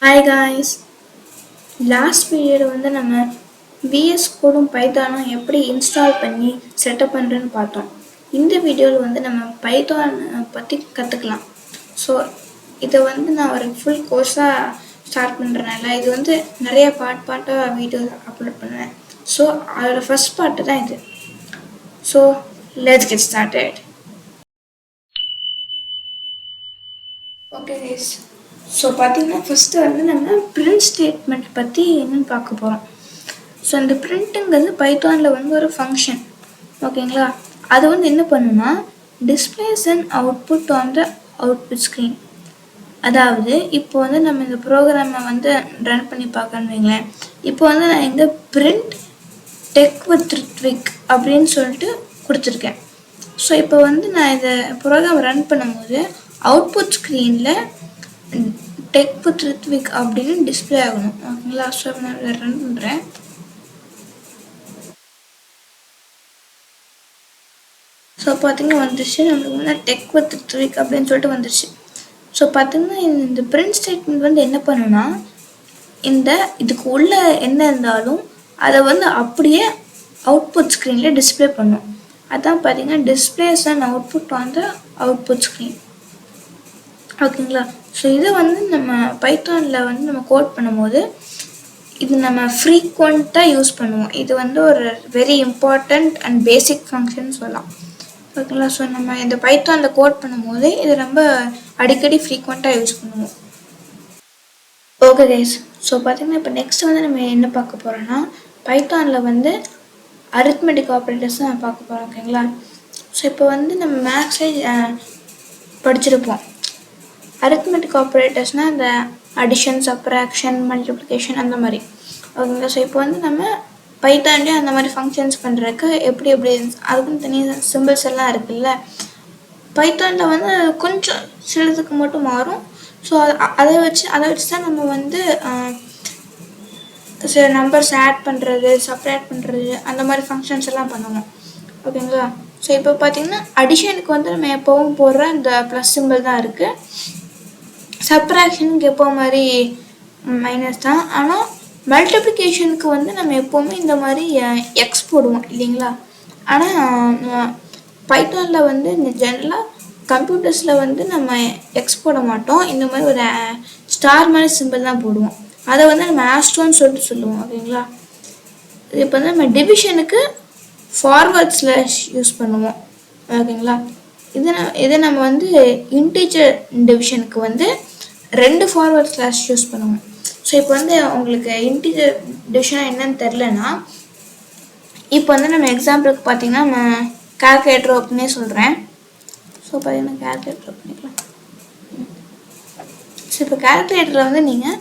Hi guys, last வீடியோவில் வந்து நம்ம VS கோடும் பைத்தானும் எப்படி இன்ஸ்டால் பண்ணி செட்டப் பண்ணுறேன்னு பார்த்தோம். இந்த வீடியோவில் வந்து நம்ம பைத்தான் பற்றி கற்றுக்கலாம். ஸோ இதை வந்து நான் ஒரு ஃபுல் கோர்ஸாக ஸ்டார்ட் பண்ணுறனால இது வந்து நிறைய பார்ட்டாக வீடியோ அப்லோட் பண்ணுவேன். ஸோ அதோட ஃபஸ்ட் பார்ட்டு தான் இது. So let's get started. Okay guys, so பார்த்தீங்கன்னா ஃபஸ்ட்டு வந்து நம்ம பிரிண்ட் ஸ்டேட்மெண்ட் பற்றி என்னென்னு பார்க்க போகிறோம். ஸோ அந்த பிரிண்ட்டுங்கிறது பைத்தானில் வந்து ஒரு ஃபங்க்ஷன், ஓகேங்களா? அது வந்து என்ன பண்ணுன்னா displays and output on the output screen. அதாவது இப்போ வந்து நம்ம இந்த ப்ரோக்ராமை வந்து ரன் பண்ணி பார்க்கணுன்னு வைங்களேன். இப்போ வந்து நான் இங்கே பிரிண்ட் டெக் வித் ரித்விக் அப்படின்னு சொல்லிட்டு கொடுத்துருக்கேன். ஸோ இப்போ வந்து நான் இந்த ப்ரோக்ராம் ரன் பண்ணும்போது அவுட்புட் ஸ்க்ரீனில் டெக் வித் ரித்விக் அப்படின்னு டிஸ்பிளே ஆகணும், ஓகேங்களா? ஸோ நான் ரன் பண்ணுறேன். ஸோ பார்த்தீங்கன்னா வந்துருச்சு, நம்மளுக்கு வந்து டெக் வித் ரித்விக் அப்படின்னு சொல்லிட்டு வந்துருச்சு. ஸோ பார்த்தீங்கன்னா இந்த பிரிண்ட் ஸ்டேட்மெண்ட் வந்து என்ன பண்ணுன்னா இதுக்கு உள்ள என்ன இருந்தாலும் அதை வந்து அப்படியே அவுட்புட் ஸ்க்ரீனில் டிஸ்பிளே பண்ணும். அதான் பார்த்தீங்கன்னா displays and output on the output screen, ஓகேங்களா? ஸோ இதை வந்து நம்ம பைத்தானில் வந்து நம்ம கோட் பண்ணும்போது இது நம்ம ஃப்ரீக்வெண்ட்டாக யூஸ் பண்ணுவோம். இது வந்து ஒரு very important and basic function சொல்லலாம், ஓகேங்களா? ஸோ நம்ம இந்த பைத்தானில் கோட் பண்ணும்போது இது ரொம்ப அடிக்கடி ஃப்ரீக்வெண்ட்டாக யூஸ் பண்ணுவோம். ஓகே கைஸ், ஸோ பார்த்தீங்கன்னா இப்போ நெக்ஸ்ட் வந்து நம்ம என்ன பார்க்க போகிறோன்னா பைத்தானில் வந்து அரித்மெட்டிக் ஆப்ரேட்டர்ஸ் தான் பார்க்க போகிறோம், ஓகேங்களா? ஸோ இப்போ வந்து நம்ம மேக்ஸில் படிச்சிருப்போம். அரித்மெட்டிக் ஆப்ரேட்டர்ஸ்னால் இந்த அடிஷன், சப்ராக்ஷன், மல்டிப்ளிகேஷன் அந்த மாதிரி, ஓகேங்களா? ஸோ இப்போ வந்து நம்ம பைத்தான்லேயே அந்த மாதிரி ஃபங்க்ஷன்ஸ் பண்ணுறதுக்கு எப்படி அதுக்குன்னு தனியாக சிம்பிள்ஸ் எல்லாம் இருக்குல்ல. பைத்தானில் வந்து கொஞ்சம் சிலதுக்கு மட்டும் மாறும். ஸோ அதை வச்சு தான் நம்ம வந்து சில நம்பர்ஸ் ஆட் பண்ணுறது, சப்ராக்ட் பண்ணுறது அந்த மாதிரி ஃபங்க்ஷன்ஸ் எல்லாம் பண்ணுவோம், ஓகேங்களா? ஸோ இப்போ பார்த்தீங்கன்னா அடிஷனுக்கு வந்து நம்ம எப்போவும் போடுற இந்த ப்ளஸ் சிம்பிள் தான் இருக்குது. சப்ராக்ஷனுக்கு எப்போ மாதிரி மைனஸ் தான். ஆனால் மல்டிப்ளிகேஷனுக்கு வந்து நம்ம எப்போவுமே இந்த மாதிரி எக்ஸ் போடுவோம் இல்லைங்களா? ஆனால் பைத்தானில் வந்து இந்த ஜென்ரலாக கம்ப்யூட்டர்ஸில் வந்து நம்ம எக்ஸ் போட மாட்டோம். இந்த மாதிரி ஒரு ஸ்டார் மாதிரி சிம்பிள் தான் போடுவோம். அதை வந்து நம்ம ஆஸ்ட்ரோன்னு சொல்லிட்டு சொல்லுவோம், ஓகேங்களா? இப்போ வந்து நம்ம டிவிஷனுக்கு ஃபார்வர்ட் ஸ்லாஷ் யூஸ் பண்ணுவோம், ஓகேங்களா? இதை நம்ம வந்து இன்டீஜர் டிவிஷனுக்கு வந்து 2 ஃபார்வர்ட் ஸ்லாஷ் யூஸ் பண்ணுவோம். ஸோ இப்போ வந்து உங்களுக்கு இன்டீஜர் டிவிஷனாக என்னன்னு தெரிலனா இப்போ வந்து நம்ம எக்ஸாம்பிளுக்கு பார்த்தீங்கன்னா நான் கால்குலேட்டர் ஓப்பனே சொல்கிறேன். ஸோ பார்த்தீங்கன்னா கால்குலேட்டர் ஓப்பன் பண்ணிக்கலாம். ஸோ இப்போ கால்குலேட்டரில் வந்து நீங்கள்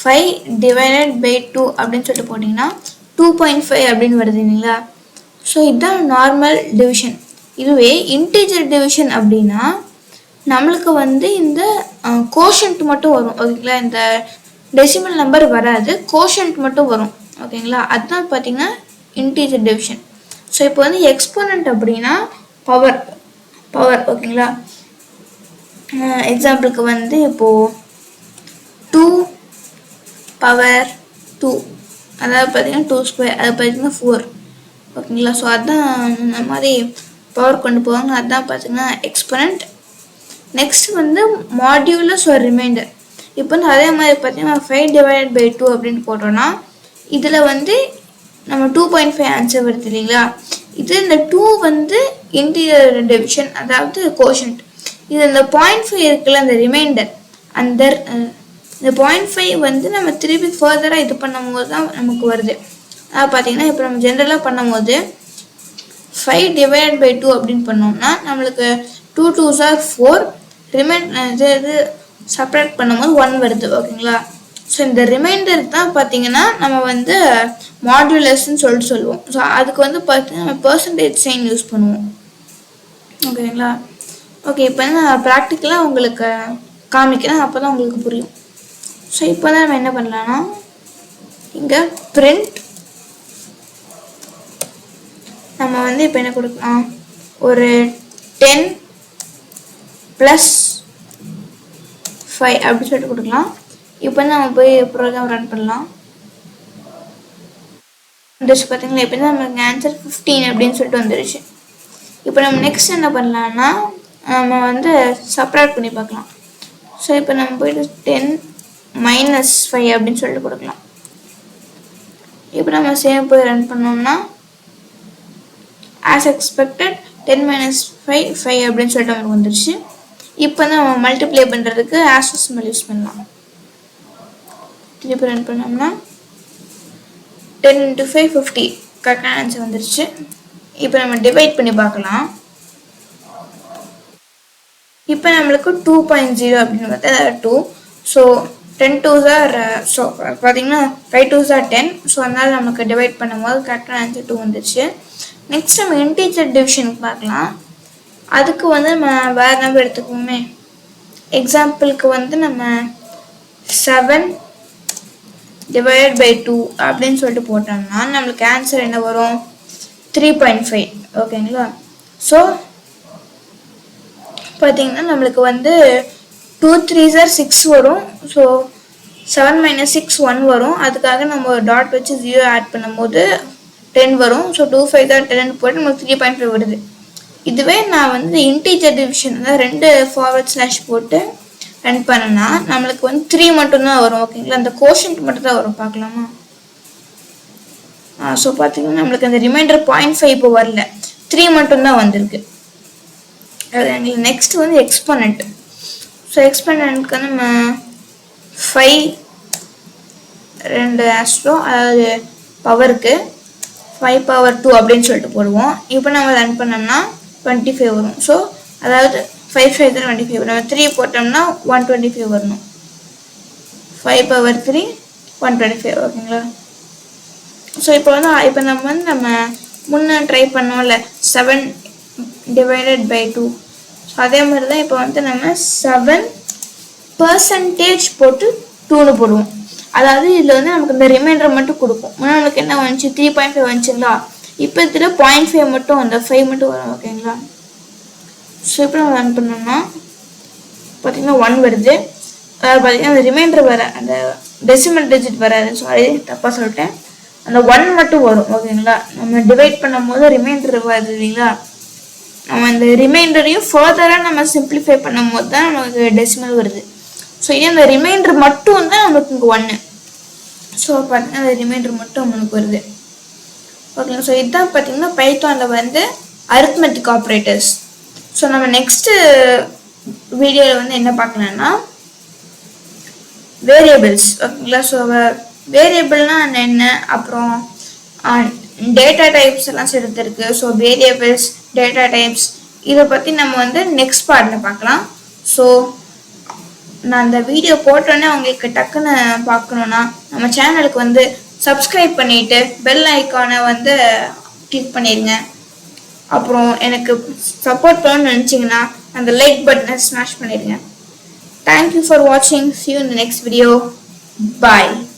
5/2 அப்படின்னு சொல்லிட்டு போட்டிங்கன்னா 2.5 அப்படின்னு வருது இல்லைங்களா? ஸோ இதுதான் நார்மல் டிவிஷன். இதுவே இன்டீஜர் டிவிஷன் அப்படின்னா நம்மளுக்கு வந்து இந்த கோஷன்ட் மட்டும் வரும், ஓகேங்களா? இந்த டெசிமல் நம்பர் வராது, கோஷன்ட் மட்டும் வரும், ஓகேங்களா? அதுதான் பார்த்தீங்கன்னா இன்டீஜர் டிவிஷன். ஸோ இப்போ வந்து எக்ஸ்போனன்ட் அப்படின்னா பவர், ஓகேங்களா? எக்ஸாம்பிளுக்கு வந்து இப்போது 2 பவர் 2, அதாவது பார்த்தீங்கன்னா 2², அது பார்த்தீங்கன்னா 4, ஓகேங்களா? ஸோ அதுதான் இந்த மாதிரி பவர் கொண்டு போவாங்க, அதுதான் பார்த்தீங்கன்னா எக்ஸ்போனன்ட். நெக்ஸ்ட் வந்து மாடியூலஸ் ஒரு ரிமைண்டர். இப்போ வந்து அதே மாதிரி பார்த்தீங்கன்னா 5/2 அப்படின்னு போட்டோன்னா இதில் வந்து நம்ம 2.5 ஆன்சர் வருது இல்லைங்களா? இந்த 2 வந்து இன்டீரியர் டிவிஷன், அதாவது கோஷன்ட். இது இந்த 0.5 இருக்குல்ல, அந்த ரிமைண்டர், இந்த 0.5 வந்து நம்ம திருப்பி ஃபர்தராக இது பண்ணும்போது தான் நமக்கு வருது. அதாவது பார்த்தீங்கன்னா இப்போ நம்ம ஜென்ரலாக பண்ணும்போது 5/2 அப்படின்னு பண்ணோம்னா நம்மளுக்கு 2 2s are 4, இது சப்ராக்ட் பண்ணும்போது 1 வருது, ஓகேங்களா? ஸோ இந்த ரிமைண்டர் தான் பார்த்தீங்கன்னா நம்ம வந்து மாடுலஸ்ன்னு சொல்லிட்டு சொல்லுவோம். ஸோ அதுக்கு வந்து பார்த்தீங்கன்னா நம்ம பெர்சன்டேஜ் சைன் யூஸ் பண்ணுவோம், ஓகேங்களா? ஓகே, இப்போ நான் ப்ராக்டிக்கலாக உங்களுக்கு காமிக்கிறேன், அப்போ தான் உங்களுக்கு புரியும். ஸோ இப்போ தான் நம்ம என்ன பண்ணலான்னா இங்கே பிரிண்ட் நம்ம வந்து இப்போ என்ன கொடுக்கலாம், ஒரு 10 + 5 அப்படி சொல்லிட்டு கொடுக்கலாம். இப்போ நம்ம போய் ப்ரோக்ராம் ரன் பண்ணலாம். வந்துருச்சு பார்த்தீங்களா? இப்போ நமக்கு ஆன்சர் 15 அப்படின்னு சொல்லிட்டு வந்துருச்சு. இப்போ நம்ம நெக்ஸ்ட் என்ன பண்ணலாம்னா நம்ம வந்து சப்ராக்ட் பண்ணி பார்க்கலாம். ஸோ இப்போ நம்ம போயிட்டு 10 - 5 அப்படின்னு சொல்லிட்டு கொடுக்கலாம். இப்போ நம்ம சேம் போய் ரன் பண்ணோம்னா ஆஸ் எக்ஸ்பெக்டட் 10 - 5 அப்படின்னு சொல்லிட்டு நமக்கு வந்துருச்சு. இப்போ நம்ம மல்டிப்ளை பண்ணுறதுக்கு ஆஸ்ட்ரோசிம்பல் யூஸ் பண்ணலாம். திருப்பி ரன் பண்ணோம்னா 10 × 5 50 கரெக்டான ஆன்சர் வந்துருச்சு. இப்போ நம்ம டிவைட் பண்ணி பார்க்கலாம். இப்போ நம்மளுக்கு 2.0 அப்படின்னு பார்த்தா 2. ஸோ 10 2s are ஸோ பார்த்தீங்கன்னா 5 2s are 10. ஸோ அதனால் நமக்கு டிவைட் பண்ணும்போது கரெக்டான ஆன்சர் 2 வந்துருச்சு. நெக்ஸ்ட் நம்ம இன்டீஜர் டிவிஷனுக்கு பார்க்கலாம். அதுக்கு வந்து நம்ம வேறு நம்பர் எடுத்துக்கோமே. எக்ஸாம்பிளுக்கு வந்து நம்ம 7 ÷ 2 அப்படின்னு சொல்லிட்டு போட்டோம்னா நம்மளுக்கு ஆன்சர் என்ன வரும்? 3.5. ஓகேங்களா? ஸோ பார்த்தீங்கன்னா நம்மளுக்கு வந்து 2 3s are 6 வரும். ஸோ 7 - 6 1 வரும். அதுக்காக நம்ம டாட் வச்சு 0 ஆட் பண்ணும்போது 10 வரும். ஸோ 2 5 தான் 10 போட்டு நமக்கு 3.5 வருது. இதுவே நான் வந்து இன்டீஜர் டிவிஷன் அதாவது 2 ஃபார்வர்ட் ஸ்லாஷ் போட்டு ரன் பண்ணனா நம்மளுக்கு வந்து 3 மட்டும்தான் வரும். ஓகேங்களா? அந்த கோஷன்ட் மட்டும் தான் வரும். பார்க்கலாமா? ஸோ பார்த்தீங்கன்னா நம்மளுக்கு அந்த ரிமைண்டர் 0.5 இப்போ வரல, 3 மட்டும்தான் வந்திருக்கு. எங்களுக்கு நெக்ஸ்ட் வந்து எக்ஸ்போனண்ட். ஸோ எக்ஸ்போனண்ட்க்கு நம்ம 5 2 ஆஸ்ட்ரோ அதாவது பவருக்கு 5 power 2 அப்படின்னு சொல்லிட்டு போடுவோம். இப்போ நம்ம ரன் பண்ணோம்னா 25 வரும். ஸோ அதாவது 5 5 தான் 25 நம்ம 3 போட்டோம்னா 125 வரணும். 5 power 3 125. ஓகேங்களா? ஸோ இப்போ நம்ம முன்னே ட்ரை பண்ணோம்ல 7 ÷ 2. ஸோ அதே மாதிரி தான் இப்போ வந்து நம்ம 7% போட்டு 2ன்னு போடுவோம். அதாவது இதில் வந்து நமக்கு இந்த ரிமைண்டர் மட்டும் கொடுக்கும். முன்னாடி நமக்கு என்ன வந்துச்சு? 3.5 வந்துச்சுங்களா? இப்போ இதில் 0.5 மட்டும் அந்த 5 மட்டும் வரும். ஓகேங்களா? ஸோ இப்போ நம்ம ரன் பண்ணோம்னா பார்த்தீங்கன்னா 1 வருது. அதாவது பார்த்தீங்கன்னா அந்த ரிமைண்டர் வர அந்த டெசிமல் டிஜிட் வராது. சாரி தப்பாக சொல்லிட்டேன். அந்த 1 மட்டும் வரும். ஓகேங்களா? நம்ம டிவைட் பண்ணும் போது ரிமைண்டர் வருது இல்லைங்களா? நம்ம இந்த ரிமைண்டரையும் ஃபர்தராக நம்ம சிம்பிளிஃபை பண்ணும் போது தான் நமக்கு டெசிமல் வருது. ஸோ இதே அந்த ரிமைண்டர் மட்டும் தான் நமக்கு இங்கே 1. ஸோ பார்த்தீங்கன்னா அந்த ரிமைண்டர் மட்டும் நம்மளுக்கு வருது. ஓகேங்களா? ஸோ இதுதான் பார்த்தீங்கன்னா பைத்தானில் வந்து அரித்மெட்டிக் ஆப்ரேட்டர்ஸ். ஸோ நம்ம நெக்ஸ்ட்டு வீடியோவில் வந்து என்ன பார்க்கலாம்னா வேரியபிள்ஸ். ஓகேங்களா? ஸோ வேரியபிள்னால் என்ன, அப்புறம் டேட்டா டைப்ஸ் எல்லாம் சேர்த்து இருக்கு. ஸோ வேரியபிள்ஸ், டேட்டா டைப்ஸ் இதை பற்றி நம்ம வந்து நெக்ஸ்ட் பார்ட்டில் பார்க்கலாம். ஸோ நான் அந்த வீடியோ போட்டோன்னே உங்களுக்கு டக்குன்னு பார்க்கணுன்னா நம்ம சேனலுக்கு வந்து சப்ஸ்கிரைப் பண்ணிவிட்டு பெல் ஐக்கானை வந்து கிளிக் பண்ணிடுங்க. அப்புறம் எனக்கு சப்போர்ட் பண்ணணும்னு நினச்சிங்கன்னா அந்த லைக் பட்டனை ஸ்மாஷ் பண்ணிடுங்க. தேங்க்யூ ஃபார் வாட்சிங். See you in the next video. Bye.